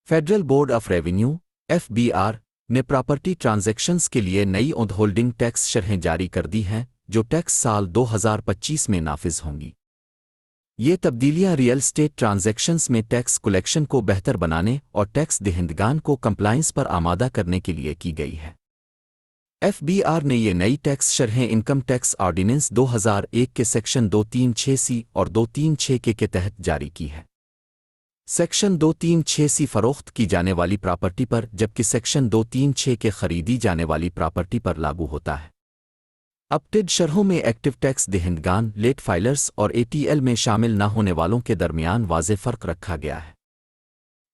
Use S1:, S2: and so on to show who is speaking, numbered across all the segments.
S1: Federal board of revenue (FBR) ने property transactions के लिए नई होल्डिंग टैक्स शरहें जारी कर दी हैं जो टैक्स साल 2025 में नाफिज होंगी। ये तब्दीलियां रियल स्टेट ट्रांजैक्शंस में टैक्स कलेक्शन को बेहतर बनाने और टैक्स दहिंदगान को कंप्लायंस पर आमादा करने के लिए की गई है। FBR ने ये नई टैक्स शरहें इनकम टैक्स ऑर्डिनेंस 2001 के सेक्शन 236C और 236K के तहत जारी की है। सेक्शन 236C फरोख्त की जाने वाली प्रॉपर्टी पर, जबकि सेक्शन 236 के खरीदी जाने वाली प्रॉपर्टी पर लागू होता है। अपडेट शरहों में एक्टिव टैक्स दहिंदगान, लेट फाइलर्स और ATL में शामिल न होने वालों के दरमियान वाज़ेह फ़र्क रखा गया है।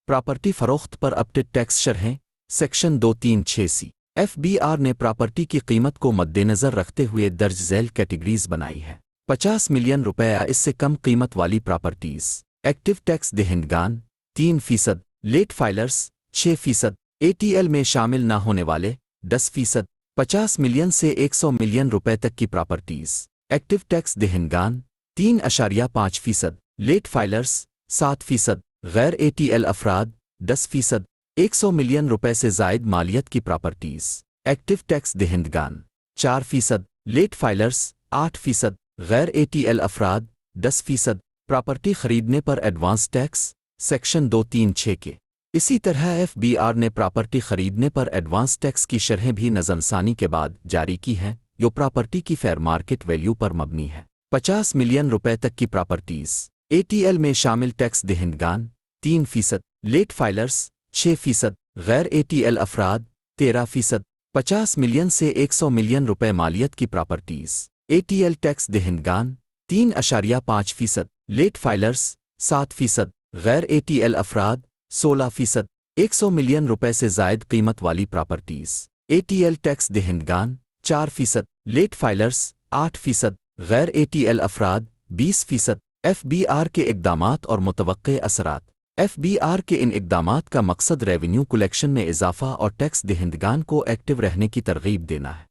S1: प्रॉपर्टी फरोख्त पर अपडेट टैक्स शरहें सेक्शन 236C FBR ने प्रॉपर्टी की कीमत को मद्देनज़र रखते हुए दर्ज झैल कैटेगरीज बनाई है। 50 मिलियन रुपये या इससे कम कीमत वाली प्रॉपर्टीज़, एक्टिव टैक्स दहिंदगान 3%, लेट फाइलर्स 6%, ATL में शामिल न होने वाले 10%, 50 मिलियन से 100 मिलियन रुपए तक की प्रॉपर्टीज़, एक्टिव टैक्स दहिंदगान 3.5%, लेट फाइलर्स 7%, गैर ATL अफराद 10%, 100 मिलियन रुपए से जायद मालियत की प्रॉपर्टीज़, एक्टिव टैक्स दहिंदगान 4%, लेट फाइलर्स 8%, गैर ATL अफराद 10%। प्रॉपर्टी खरीदने पर एडवांस टैक्स सेक्शन 236 के। इसी तरह FBR ने प्रॉपर्टी खरीदने पर एडवांस टैक्स की शरहें भी नज़रसानी के बाद जारी की हैं, जो प्रॉपर्टी की फेयर मार्केट वैल्यू पर मबनी है। 50 मिलियन रुपए तक की प्रॉपर्टीज़, ATL में शामिल टैक्स दहिंदगान 3%, लेट फाइलर्स 6%, गैर ATL अफराद 13%, 50 मिलियन से 100 मिलियन रुपए मालियत की प्रॉपर्टीज़, ATL टैक्स दहिंदगान 3.5%, लेट फाइलर्स 7%, गैर ATL अफराद 16%, 100 मिलियन रुपए से जायद कीमत वाली प्रॉपर्टीज़, ATL टैक्स दहिंदगान 4%, लेट फाइलर्स 8%, गैर ATL अफराद 20%। FBR के इक़दामात और मुतवक्के असरात। FBR के इन इक़दामात का मकसद रेवेन्यू कलेक्शन में इजाफा और टैक्स दहिंदगान को एक्टिव रहने की तरगीब देना है।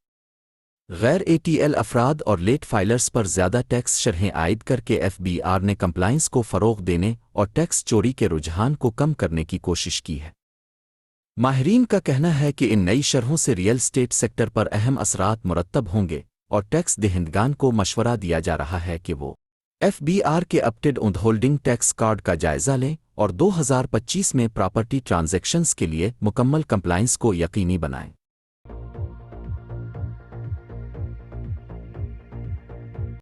S1: गैर ATL अफराद और लेट फाइलर्स पर ज़्यादा टैक्स शरहें आयद करके FBR ने कंप्लायंस को फ़रोग़ देने और टैक्स चोरी के रुझान को कम करने की कोशिश की है। माहिरीन का कहना है कि इन नई शरहों से रियल स्टेट सेक्टर पर अहम असरात मुरत्तब होंगे और टैक्स दहिंदगान को मशवरा दिया जा रहा है कि वो FBR के अपडेट होल्डिंग टैक्स कार्ड का जायज़ा लें और 2025 में प्रॉपर्टी ट्रांजैक्शंस के लिए मुकम्मल कंप्लायंस को यकीनी बनाएं।